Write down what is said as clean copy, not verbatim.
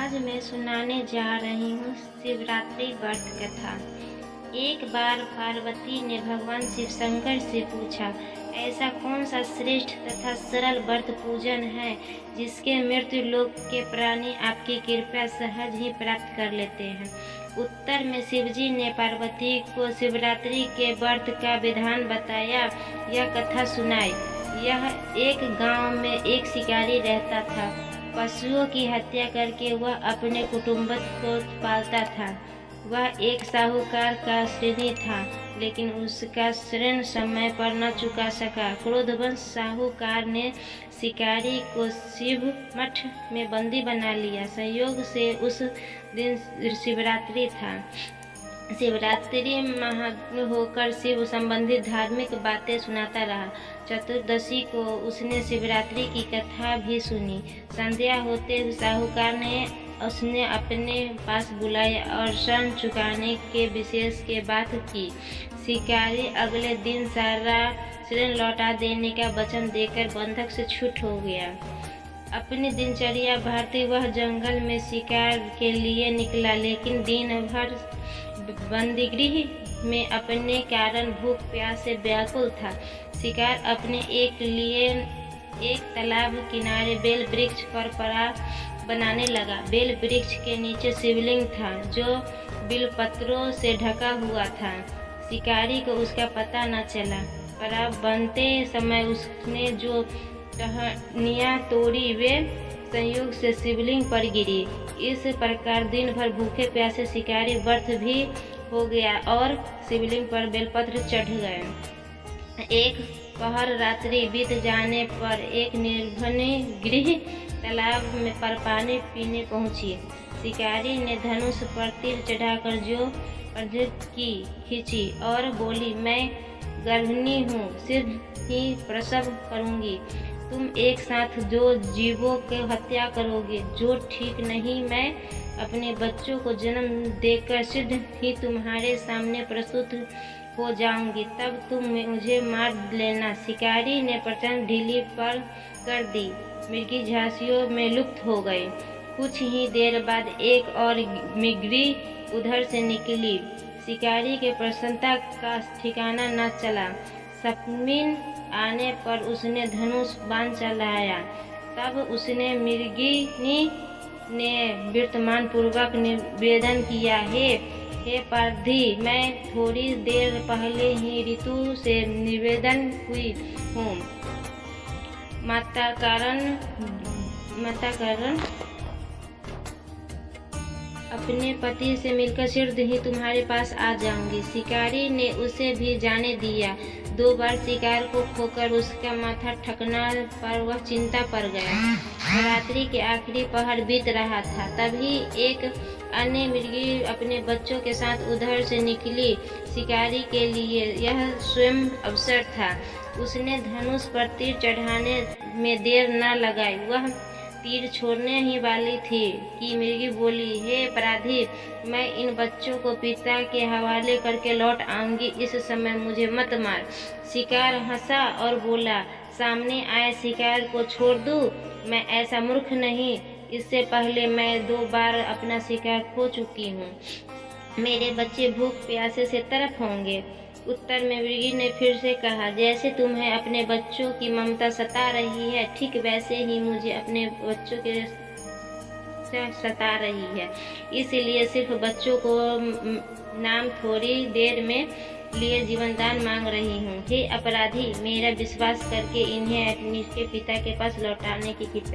आज मैं सुनाने जा रही हूँ शिवरात्रि व्रत कथा। एक बार पार्वती ने भगवान शिव शंकर से पूछा, ऐसा कौन सा श्रेष्ठ तथा सरल व्रत पूजन है जिसके मृत्यु लोक के प्राणी आपकी कृपा सहज ही प्राप्त कर लेते हैं। उत्तर में शिवजी ने पार्वती को शिवरात्रि के व्रत का विधान बताया। यह कथा सुनाई। यह एक गांव में एक शिकारी रहता था। पशुओं की हत्या करके वह अपने कुटुंब को पालता था। वह एक साहूकार का ऋणी था, लेकिन उसका ऋण समय पर न चुका सका। क्रोधवश साहूकार ने शिकारी को शिव मठ में बंदी बना लिया। संयोग से उस दिन शिवरात्रि था। शिवरात्रि महात्म होकर शिव संबंधित धार्मिक बातें सुनाता रहा। चतुर्दशी को उसने शिवरात्रि की कथा भी सुनी। संध्या होते साहूकार ने उसने अपने पास बुलाया और ऋण चुकाने के विशेष के बात की। शिकारी अगले दिन सारा ऋण लौटा देने का वचन देकर बंधक से छूट हो गया। अपनी दिनचर्या भरते वह जंगल में शिकार के लिए निकला, लेकिन दिन भर बंदीगृह में अपने कारण भूख प्यास से व्याकुल था। शिकार अपने एक तालाब किनारे बेल वृक्ष पर पड़ाव बनाने लगा। बेल वृक्ष के नीचे शिवलिंग था, जो बिलपत्रों से ढका हुआ था। शिकारी को उसका पता न चला। पड़ाव बनते समय उसने जो टहनियाँ तोड़ी वे संयोग से शिवलिंग पर गिरी। इस प्रकार दिन भर भूखे प्यासे शिकारी व्यर्थ भी हो गया और शिवलिंग पर बेलपत्र चढ़ गए। एक पहर रात्रि बीत जाने पर एक निर्धनी गृह तालाब में पर पानी पीने पहुंची। शिकारी ने धनुष पर तीर चढ़ाकर जो की खींची और बोली, मैं गर्भिणी हूँ, शीघ्र ही प्रसव करूँगी। तुम एक साथ जो जीवों की हत्या करोगे, जो ठीक नहीं। मैं अपने बच्चों को जन्म देकर शीघ्र ही तुम्हारे सामने प्रस्तुत हो जाऊंगी, तब तुम मुझे मार लेना। शिकारी ने प्रचंड ढीली पर कर दी। मृगी झांसियों में लुप्त हो गई। कुछ ही देर बाद एक और मृगी उधर से निकली। शिकारी के प्रसन्नता का ठिकाना न चला। सपनीन आने पर उसने धनुष बाण चलाया। तब उसने मृगिनी ने वर्तमान पूर्वक निवेदन किया, हे पार्थी, मैं थोड़ी देर पहले ही ऋतु से निवेदन हुई हूँ। माता कारण अपने पति से मिलकर शीघ्र ही तुम्हारे पास आ जाऊंगी। शिकारी ने उसे भी जाने दिया। 2 बार शिकार को खोकर उसका माथा ठकना पर वह चिंता पड़ गया। रात्रि के आखिरी पहर बीत रहा था। तभी एक अन्य मृगी अपने बच्चों के साथ उधर से निकली। शिकारी के लिए यह स्वयं अवसर था। उसने धनुष पर तीर चढ़ाने में देर न लगाई। वह तीर छोड़ने ही वाली थी कि मृगी बोली, हे अपराधी, मैं इन बच्चों को पिता के हवाले करके लौट आऊंगी। इस समय मुझे मत मार। शिकार हंसा और बोला, सामने आए शिकार को छोड़ दूं? मैं ऐसा मूर्ख नहीं। इससे पहले मैं 2 बार अपना शिकार खो चुकी हूँ। मेरे बच्चे भूख प्यासे से तड़प होंगे। उत्तर में मृगी ने फिर से कहा, जैसे तुम्हें अपने बच्चों की ममता सता रही है, ठीक वैसे ही मुझे अपने बच्चों के सता रही है। इसलिए सिर्फ बच्चों को नाम थोड़ी देर में लिए जीवनदान मांग रही हूँ। हे अपराधी, मेरा विश्वास करके इन्हें अपने पिता के पास लौटाने की कृपा